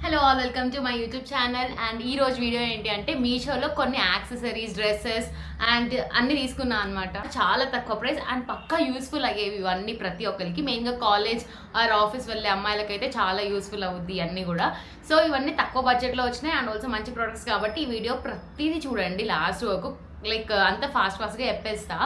Hello all welcome to my YouTube channel and ఈ రోజు video ఏంటి అంటే మీషోలో కొన్ని యాక్సెసరీస్ డ్రెస్సెస్ అండ్ అన్ని తీసుకున్నాను అనమాట. చాలా తక్కువ ప్రైస్ అండ్ పక్కా యూస్ఫుల్ అయ్యేవి ఇవన్నీ ప్రతి ఒక్కరికి. మెయిన్గా కాలేజ్ ఆర్ ఆఫీస్ వెళ్ళే అమ్మాయిలకైతే చాలా యూస్ఫుల్ అవుద్ది అన్నీ కూడా. సో ఇవన్నీ తక్కువ బడ్జెట్లో వచ్చినాయి అండ్ ఆల్సో మంచి ప్రొడక్ట్స్ కాబట్టి ఈ వీడియో ప్రతిదీ చూడండి లాస్ట్ వరకు. లైక్ అంత ఫాస్ట్గా చెప్పేస్తా.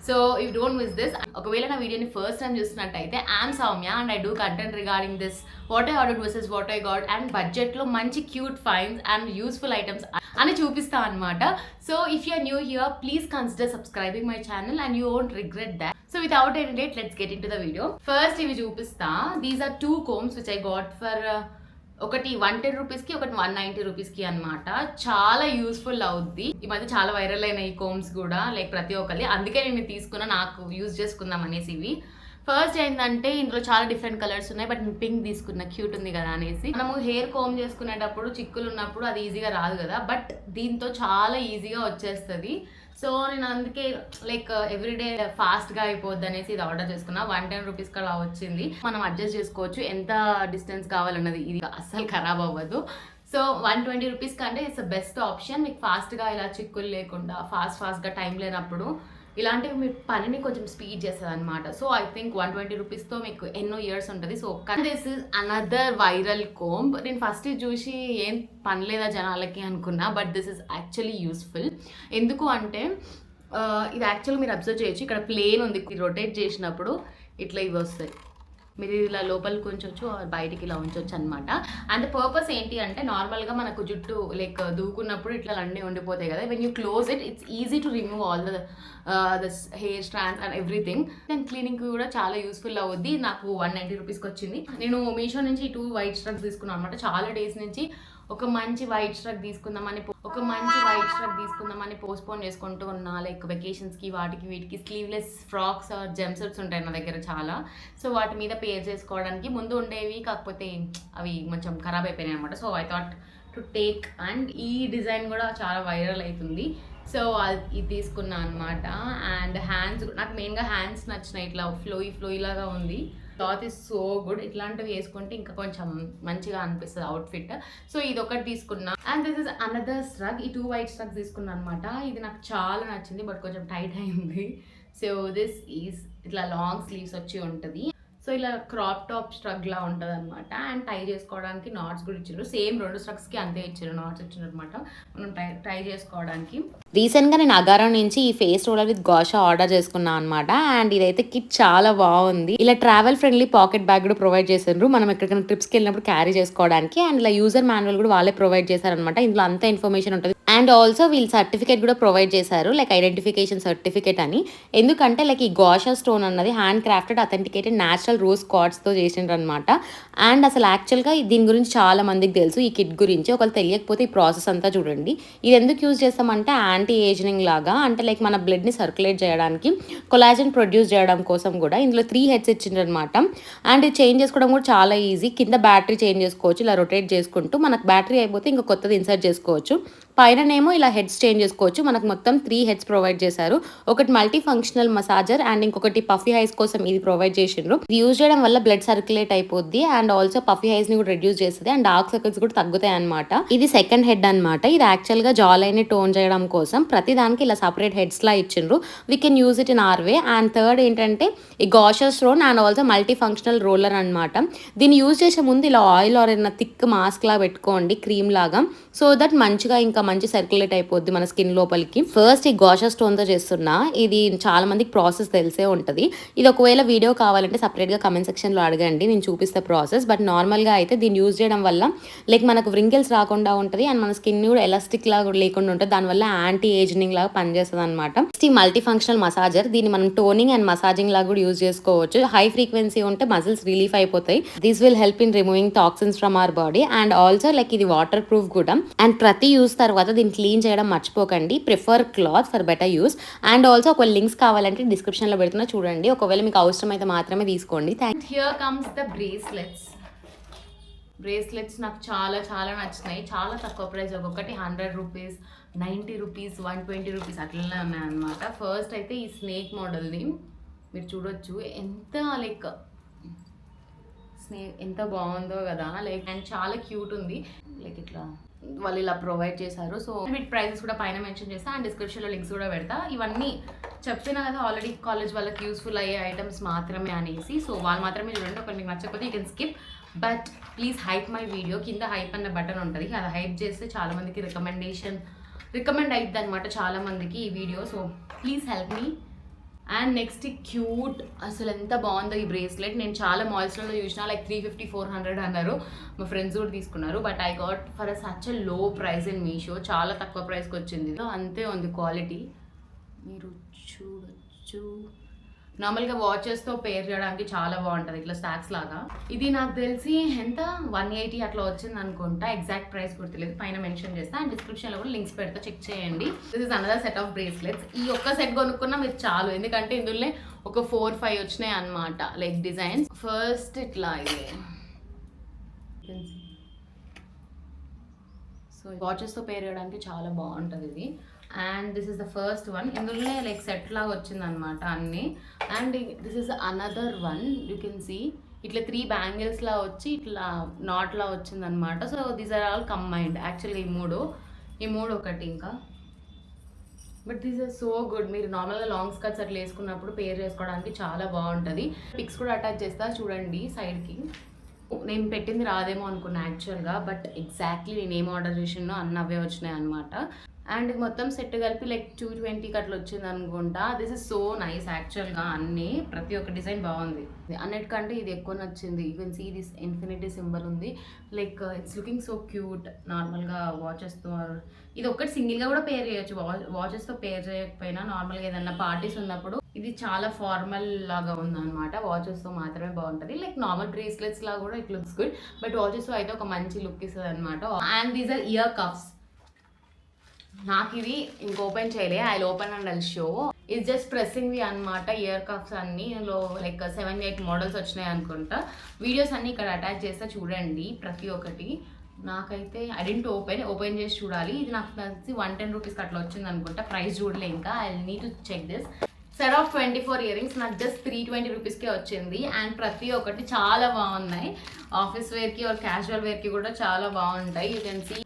So you don't miss this. ఒకవేళ నా వీడియోని ఫస్ట్ టైం చూస్తున్నట్టయితే I'm Soumya and I do content regarding this what I ordered versus what I got and బడ్జెట్లో మంచి cute finds and useful items అని చూపిస్తా అనమాట. So if you're new here please consider subscribing my channel and you won't regret that. So without any late let's get into the video. First ఇవి చూపిస్తా. These are 2 combs which I got for ఒకటి 110 రూపీస్కి ఒకటి 190 రూపీస్కి అనమాట. చాలా useful అవుద్ది. ఈ మధ్య చాలా వైరల్ అయిన ఈ కోమ్స్ కూడా లైక్ ప్రతి ఒక్కరి, అందుకే నేను తీసుకున్నా, నాకు యూజ్ చేసుకుందాం అనేసి. ఇవి ఫస్ట్ ఏంటంటే ఇందులో చాలా డిఫరెంట్ కలర్స్ ఉన్నాయి, బట్ నేను పింక్ తీసుకున్నా క్యూట్ ఉంది కదా అనేసి. మనము హెయిర్ కోమ్ చేసుకునేటప్పుడు చిక్కులు ఉన్నప్పుడు అది ఈజీగా రాదు కదా, బట్ దీంతో చాలా ఈజీగా వచ్చేస్తుంది. సో నేను అందుకే లైక్ ఎవ్రీడే ఫాస్ట్గా అయిపోద్ది అనేసి ఇది ఆర్డర్ చేసుకున్నా. 110 రూపీస్ అలా వచ్చింది. మనం అడ్జస్ట్ చేసుకోవచ్చు ఎంత డిస్టెన్స్ కావాలన్నది, ఇది అస్సలు ఖరాబ్ అవ్వదు. సో 120 రూపీస్ కంటే ఇట్స్ బెస్ట్ ఆప్షన్. మీకు ఫాస్ట్గా ఇలా చిక్కులు లేకుండా ఫాస్ట్గా టైం లేనప్పుడు ఇలాంటివి మీ పనిని కొంచెం స్పీడ్ చేస్తుంది అనమాట. సో ఐ థింక్ 120 రూపీస్తో మీకు ఎన్నో ఇయర్స్ ఉంటుంది. So this is another viral comb. నేను ఫస్ట్ చూసి ఏం పనిలేదా జనాలకి అనుకున్నా, but this is actually useful. ఎందుకు అంటే ఇది యాక్చువల్లీ మీరు అబ్జర్వ్ చేయొచ్చు, ఇక్కడ ప్లేన్ ఉంది, రొటేట్ చేసినప్పుడు ఇట్లా ఇవి వస్తాయి. మీరు ఇలా లోపలికి ఉంచవచ్చు, బయటికి ఇలా ఉంచవచ్చు అనమాట. అండ్ పర్పస్ ఏంటి అంటే నార్మల్గా మనకు జుట్టు లైక్ దూకున్నప్పుడు ఇట్లా అన్నీ ఉండిపోతాయి కదా. When you close it it's easy to remove all the hair strands and everything. And క్లీనింగ్కి కూడా చాలా యూస్ఫుల్ అవుద్ది. నాకు 190 రూపీస్కి వచ్చింది. నేను మీషో నుంచి 2 వైట్ స్ట్రక్స్ తీసుకున్నాను అనమాట. చాలా డేస్ నుంచి ఒక మంచి వైట్ స్ట్రక్ తీసుకుందామని పోస్ట్పోన్ చేసుకుంటూ ఉన్నా. లైక్ వెకేషన్స్కి వాటికి వీటికి స్లీవ్లెస్ ఫ్రాక్స్ ఆర్ జెమ్సెట్స్ ఉంటాయి నా దగ్గర చాలా. సో వాటి మీద పేర్ చేసుకోవడానికి ముందు ఉండేవి, కాకపోతే అవి కొంచెం ఖరాబ్ అయిపోయినాయి అనమాట. So I thought to take. And ఈ డిజైన్ కూడా చాలా వైరల్ అవుతుంది. సో ఇది తీసుకున్నా అనమాట. అండ్ హ్యాండ్స్, నాకు మెయిన్గా హ్యాండ్స్ నచ్చినాయి. ఇట్లా ఫ్లోయి లాగా ఉంది. Cloth is so good. ఇట్లాంటివి వేసుకుంటే ఇంకా కొంచెం మంచిగా అనిపిస్తుంది అవుట్ఫిట్. సో ఇది ఒకటి తీసుకున్నా. And this is another struck. ఈ 2 వైట్ స్ట్రక్స్ తీసుకున్నా అనమాట. ఇది నాకు చాలా నచ్చింది, బట్ కొంచెం టైట్ అయింది. సో దిస్ ఈజ్ ఇట్లా లాంగ్ స్లీవ్స్ వచ్చి ఉంటుంది. సో ఇలా క్రాప్ టాప్ స్ట్రక్ లా ఉంటుంది అనమాట. అండ్ టై చేసుకోవడానికి నాట్స్ కూడా ఇచ్చారు. సేమ్ 2 స్ట్రక్స్కి అంతే ఇచ్చారు, నాట్స్ ఇచ్చారు అనమాట మనం టై చేసుకోవడానికి. రీసెంట్గా నేను అగారం నుంచి ఈ ఫేస్ రోలర్ విత్ గాషా ఆర్డర్ చేసుకున్నాను అనమాట. అండ్ ఇదైతే కిట్ చాలా బాగుంది. ఇలా ట్రావెల్ ఫ్రెండ్లీ పాకెట్ బ్యాగ్ కూడా ప్రొవైడ్ చేశారు, మనం ఎక్కడికైనా ట్రిప్స్కి వెళ్ళినప్పుడు క్యారీ చేసుకోవడానికి. అండ్ ఇలా యూజర్ మాన్యువల్ కూడా వాళ్ళే ప్రొవైడ్ చేశారనమాట. ఇందులో అంత ఇన్ఫర్మేషన్ ఉంటుంది. అండ్ ఆల్సో వీళ్ళు సర్టిఫికేట్ కూడా ప్రొవైడ్ చేశారు, లైక్ ఐడెంటిఫికేషన్ సర్టిఫికేట్ అని. ఎందుకంటే లైక్ ఈ గాషా స్టోన్ అన్నది handcrafted authenticated natural rose కార్డ్స్తో చేసిండ్రు అనమాట. అండ్ అసలు యాక్చువల్గా దీని గురించి చాలా మందికి తెలుసు, ఈ కిట్ గురించి. ఒకవేళ తెలియకపోతే ఈ ప్రాసెస్ అంతా చూడండి. ఇది ఎందుకు యూజ్ చేస్తామంటే యాంటీ ఏజింగ్ లాగా, అంటే లైక్ మన బ్లడ్ని సర్క్యులేట్ చేయడానికి, కొలాజన్ ప్రొడ్యూస్ చేయడం కోసం కూడా. ఇందులో 3 heads ఇచ్చిండ్రు అనమాట. అండ్ ఇది చేంజ్ చేసుకోవడం కూడా చాలా ఈజీ. కింద బ్యాటరీ చేంజ్ చేసుకోవచ్చు ఇలా రొటేట్ చేసుకుంటూ. మనకు బ్యాటరీ అయిపోతే ఇంకా కొత్తది ఇన్సర్ట్ చేసుకోవచ్చు. పైననేమో ఇలా హెడ్స్ చేంజ్ చేసుకోవచ్చు. మనకు మొత్తం 3 heads ప్రొవైడ్ చేశారు. ఒకటి మల్టీ ఫంక్షనల్ మసాజర్ అండ్ ఇంకొకటి పఫీ హైస్ కోసం ఇది ప్రొవైడ్ చేసిండ్రు. ఇది యూజ్ చేయడం వల్ల బ్లడ్ సర్క్యులేట్ అయిపోద్ది అండ్ ఆల్సో పఫీ హైస్ ని కూడా రెడ్యూస్ చేస్తుంది అండ్ డార్క్ సర్కిల్స్ కూడా తగ్గుతాయి అనమాట. ఇది సెకండ్ హెడ్ అనమాట. ఇది యాక్చువల్ గా జా లైన్ ని టోన్ చేయడం కోసం ప్రతి దానికి ఇలా సపరేట్ హెడ్స్ లా ఇచ్చిండ్రు. We can use it in our way. And third ఏంటంటే ఈ gua sha stone and also multifunctional roller అనమాట. దీన్ని యూజ్ చేసే ముందు ఇలా ఆయిల్ ఆర్ ఏదైనా థిక్ మాస్క్ లా పెట్టుకోండి, క్రీమ్ లాగా. సో దట్ మంచిగా ఇంకా మంచి సర్క్యులేట్ అయిపోద్ది మన స్కిన్ లోపలికి. ఫస్ట్ ఈ గాషా స్టోన్ తో చేస్తున్నా. ఇది చాలా మందికి ప్రాసెస్ తెలిసే ఉంటుంది. ఇది ఒకవేళ వీడియో కావాలంటే సపరేట్ గా కమెంట్ సెక్షన్ లో అడగండి, నేను చూపిస్తే ప్రాసెస్. బట్ నార్మల్ గా అయితే దీన్ని యూజ్ చేయడం వల్ల లైక్ మనకు వ్రింకిల్స్ రాకుండా ఉంటుంది అండ్ మన స్కిన్ కూడా ఎలాస్టిక్ లాగా లేకుండా ఉంటుంది. దానివల్ల యాంటీ ఏజింగ్ లాగా పనిచేస్తుంది అనమాట. ఈ మల్టీ ఫంక్షనల్ మసాజర్, దీన్ని మనం టోనింగ్ అండ్ మసాజింగ్ లాగా కూడా యూజ్ చేసుకోవచ్చు. హై ఫ్రీక్వెన్సీ ఉంటే మజిల్స్ రిలీఫ్ అయిపోతాయి. This will help in removing toxins from our body. And also like ఇది వాటర్ ప్రూఫ్ కూడా. అండ్ ప్రతి యూజ్ తర్వాత దీన్ని క్లీన్ చేయడం మర్చిపోకండి. Prefer cloth for better use. And also ఒక లింక్స్ కావాలంటే డిస్క్రిప్షన్ లో పెడుతున్నా, చూడండి. ఒకవేళ మీకు అవసరం అయితే మాత్రమే తీసుకోండి. హియర్ కమ్స్ ద బ్రేస్లెట్స్ నాకు చాలా చాలా నచ్చినాయి. చాలా తక్కువ ప్రైస్, ఒక్కొక్కటి 100 రూపీస్, 90 రూపీస్, 120 రూపీస్ అట్లనే ఉన్నాయన్నమాట. ఫస్ట్ అయితే ఈ స్నేక్ మోడల్ని మీరు చూడొచ్చు. ఎంత లైక్ ఎంత బాగుందో కదా, లైక్ అండ్ చాలా క్యూట్ ఉంది. లైక్ ఇట్లా వాళ్ళు ఇలా ప్రొవైడ్ చేశారు. సో వీటి ప్రైజెస్ కూడా పైన మెన్షన్ చేస్తా అండ్ డిస్క్రిప్షన్లో లింక్స్ కూడా పెడతా. ఇవన్నీ చెప్తున్నా కదా ఆల్రెడీ కాలేజ్ వాళ్ళకి యూస్ఫుల్ అయ్యే ఐటమ్స్ మాత్రమే అనేసి. సో వాళ్ళు మాత్రమే చూడండి, ఒకటి మీకు నచ్చకపోతే you can skip. But please hype my video. కింద హైప్ అన్న బటన్ ఉంటుంది, అది హైప్ చేస్తే చాలా మందికి రికమెండ్ అవుతుంది అనమాట చాలా మందికి ఈ video. So please help me. And next cute, అసలు ఎంత బాగుందో ఈ బ్రేస్లెట్. నేను చాలా మాల్స్లలో చూసిన లైక్ 350-400 అన్నారు. మా ఫ్రెండ్స్ కూడా తీసుకున్నారు. But I got for such a లో ప్రైస్ ఇన్ మీషో. చాలా తక్కువ ప్రైస్కి వచ్చింది. అంతే ఉంది క్వాలిటీ, మీరు చూడొచ్చు. నార్మల్గా వాచెస్తో పేర్ చేయడానికి చాలా బాగుంటుంది, ఇట్లా స్టాక్స్ లాగా. ఇది నాకు తెలిసి ఎంత 180 అట్లా వచ్చింది అనుకుంటా. ఎగ్జాక్ట్ ప్రైస్ గుర్తులేదు, పైన మెన్షన్ చేస్తా అండ్ డిస్క్రిప్షన్లో కూడా లింక్స్ పెడతా, చెక్ చేయండి. This is another set of bracelets. ఈ ఒక్క సెట్ కొనుక్కున్నా మీరు చాలు, ఎందుకంటే ఇందులో ఒక 4-5 వచ్చినాయి అనమాట లైక్ డిజైన్స్. ఫస్ట్ ఇట్లా ఇది, సో వాచెస్తో పేర్ చేయడానికి చాలా బాగుంటుంది ఇది. And this is the first one. ఇందులోనే లైక్ సెట్ లాగా వచ్చింది అనమాట అన్ని. And this is another one, you can see ఇట్లా 3 బ్యాంగిల్స్ లా వచ్చి ఇట్లా నాట్ లా వచ్చింది అనమాట. So these are all combined. Actually ఈ మూడు ఒకటి ఇంకా. But this is so good. మీరు నార్మల్గా లాంగ్ స్కర్ట్స్ అట్లా వేసుకున్నప్పుడు పేర్ చేసుకోవడానికి చాలా బాగుంటుంది. పిక్స్ కూడా అటాచ్ చేస్తా చూడండి సైడ్కి. నేను పెట్టింది రాదేమో అనుకున్నా యాక్చువల్గా, బట్ ఎగ్జాక్ట్లీ నేను ఏం ఆర్డర్ చేసినో అన్నీ అవే వచ్చినాయి అనమాట. అండ్ మొత్తం సెట్ కలిపి లైక్ 220కి అట్లా వచ్చింది అనుకుంటా. దిస్ ఇస్ సో నైస్ యాక్చువల్గా. అన్నీ ప్రతి ఒక్క డిజైన్ బాగుంది. అన్నిటికంటే ఇది ఎక్కువ నచ్చింది. You can see this infinity symbol ఉంది. Like it's looking so cute. నార్మల్గా వాచెస్తో ఇది ఒక్కటి సింగిల్గా కూడా పేర్ చేయొచ్చు. వాచెస్తో పేర్ చేయకపోయినా నార్మల్గా ఏదన్నా పార్టీస్ ఉన్నప్పుడు ఇది చాలా ఫార్మల్ లాగా ఉందన్నమాట. వాచెస్తో మాత్రమే బాగుంటుంది. లైక్ నార్మల్ బ్రేస్లెట్స్ లాగా కూడా ఇట్ లుక్స్ గుడ్, బట్ వాచెస్తో అయితే ఒక మంచి లుక్ ఇస్తుంది అనమాట. And these are ear cuffs. నాకు ఇది ఇంక ఓపెన్ చేయలే, I open and I'll show. ఇది జస్ట్ ప్రెస్సింగ్వి అనమాట. ఇయర్ కఫ్స్ అన్ని ఇందులో లైక్ 7-8 మోడల్స్ వచ్చినాయి అనుకుంటా. వీడియోస్ అన్ని ఇక్కడ అటాచ్ చేస్తే చూడండి ప్రతి ఒక్కటి. నాకైతే ఐ డెంట్ ఓపెన్ చేసి చూడాలి. ఇది నాకు తెలిసి 110 రూపీస్కి అట్లా వచ్చింది అనుకుంటా. ప్రైస్ చూడలే ఇంకా, I need to check this. Set of 24 earrings నాకు జస్ట్ 320 రూపీస్కే వచ్చింది. అండ్ ప్రతి ఒక్కటి చాలా బాగున్నాయి. ఆఫీస్ వేర్కి ఆర్ క్యాజువల్ వేర్కి కూడా చాలా బాగుంటాయి. యూ కెన్ సీ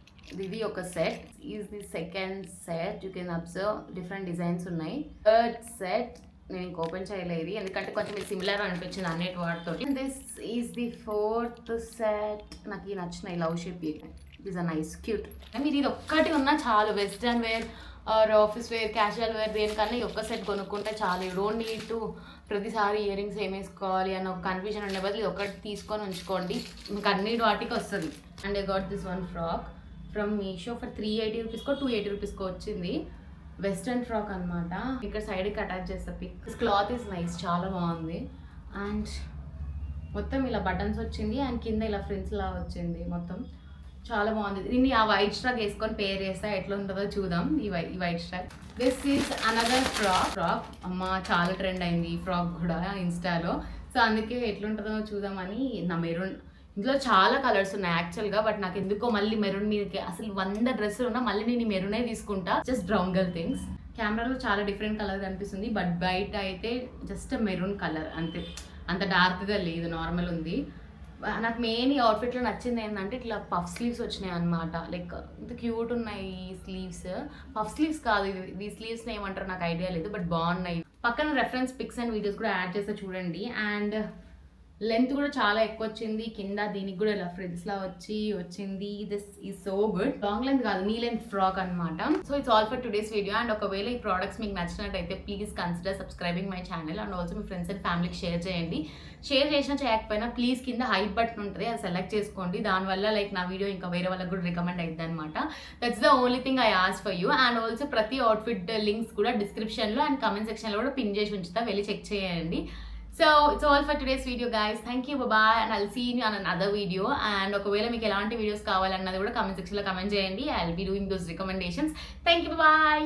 ఇది ఒక set. Is the second set. You can observe different designs ఉన్నాయి. థర్డ్ సెట్ నేను ఇంక ఓపెన్ చేయలేదు ఎందుకంటే కొంచెం ఇది సిమిలర్ అనిపించింది అన్నిటి వాటితో. This is the fourth set. నాకు ఈ నచ్చినాయి love shape. Is a nice cute. మీరు ఇది ఒక్కటి ఉన్నా చాలు. Western wear or office wear casual wear దేనికన్నా ఈ ఒక్క సెట్ కొనుక్కుంటే చాలు. యూ డోంట్ నీడ్ టు ప్రతిసారి ఇయర్ రింగ్స్ ఏం వేసుకోవాలి అన్న ఒక కన్ఫ్యూజన్ ఉండే బదులు ఇది ఒకటి తీసుకొని ఉంచుకోండి, మీకు అన్నిటి వాటికి వస్తుంది. And I got this one frock from Meesho for 380 రూపీస్కో 280 రూపీస్కో వచ్చింది. వెస్ట్రన్ ఫ్రాక్ అనమాట. ఇక్కడ సైడ్కి అటాచ్ చేస్తా pic. This cloth is nice, చాలా బాగుంది. అండ్ మొత్తం ఇలా బటన్స్ వచ్చింది అండ్ కింద ఇలా ఫ్రిల్స్ లా వచ్చింది. మొత్తం చాలా బాగుంది. దీన్ని ఆ వైట్ స్ట్రాక్ వేసుకొని పేర్ చేస్తా ఎట్లా ఉంటుందో చూద్దాం. ఈ వైట్ స్ట్రాక్. This is another frock. అమ్మ చాలా ట్రెండ్ అయింది ఈ ఫ్రాక్ కూడా ఇన్స్టాలో. సో అందుకే ఎట్లుంటుందో చూద్దామని. నా మెరూన్, ఇందులో చాలా కలర్స్ ఉన్నాయి యాక్చువల్గా, బట్ నాకు ఎందుకో మళ్ళీ మెరూన్ మీదకి అసలు 100 డ్రెస్సులు ఉన్నా మళ్ళీ నేను ఈ మెరూనే తీసుకుంటా. Just brown girl things. కెమెరాలో చాలా డిఫరెంట్ కలర్ కనిపిస్తుంది, బట్ బయట అయితే జస్ట్ మెరూన్ కలర్ అంతే. అంత డార్క్గా లేదు, నార్మల్ ఉంది. నాకు మెయిన్ ఈ అవుట్ఫిట్లో నచ్చింది ఏంటంటే ఇట్లా పఫ్ స్లీవ్స్ వచ్చినాయి అనమాట. లైక్ ఇంత క్యూట్ ఉన్నాయి ఈ స్లీవ్స్. పఫ్ స్లీవ్స్ కాదు, ఈ స్లీవ్స్ని ఏమంటారు నాకు ఐడియా లేదు, బట్ బాగున్నాయి. పక్కన రెఫరెన్స్ పిక్స్ అండ్ వీడియోస్ కూడా యాడ్ చేస్తే చూడండి. అండ్ లెంత్ కూడా చాలా ఎక్కువ వచ్చింది. కింద దీనికి కూడా ఇలా ఫ్రిల్స్ లా వచ్చింది. This is so good. Long length కాదు, నీ లెంత్ ఫ్రాక్ అనమాట. So it's all for today's video. And ఒకవేళ ఈ ప్రోడక్ట్స్ మీకు నచ్చినట్టయితే please consider subscribing my channel. And also me friends and ఫ్యామిలీకి షేర్ చేయండి. షేర్ చేసినా చేయకపోయినా ప్లీజ్ కింద హైప్ బటన్ ఉంటుంది, అది సెలెక్ట్ చేసుకోండి. దానివల్ల లైక్ నా వీడియో ఇంకా వేరే వాళ్ళకి కూడా రికమెండ్ అవుతుంది అనమాట. That's the only thing I ask for you. And also ప్రతి అవుట్ఫిట్ లింక్స్ కూడా డిస్క్రిప్షన్లో అండ్ కామెంట్ సెక్షన్లో కూడా పిన్ చేసి ఉంచుతా, వెళ్ళి చెక్ చేయండి. So it's all for today's video guys. Thank you, bye-bye, and I'll see you on another video. And ఒకవేళ మీకు ఎలాంటి వీడియోస్ కావాలన్నది కూడా కామెంట్ సెక్షన్లో కామెంట్ చేయండి. I'll be doing those recommendations. Thank you, bye-bye.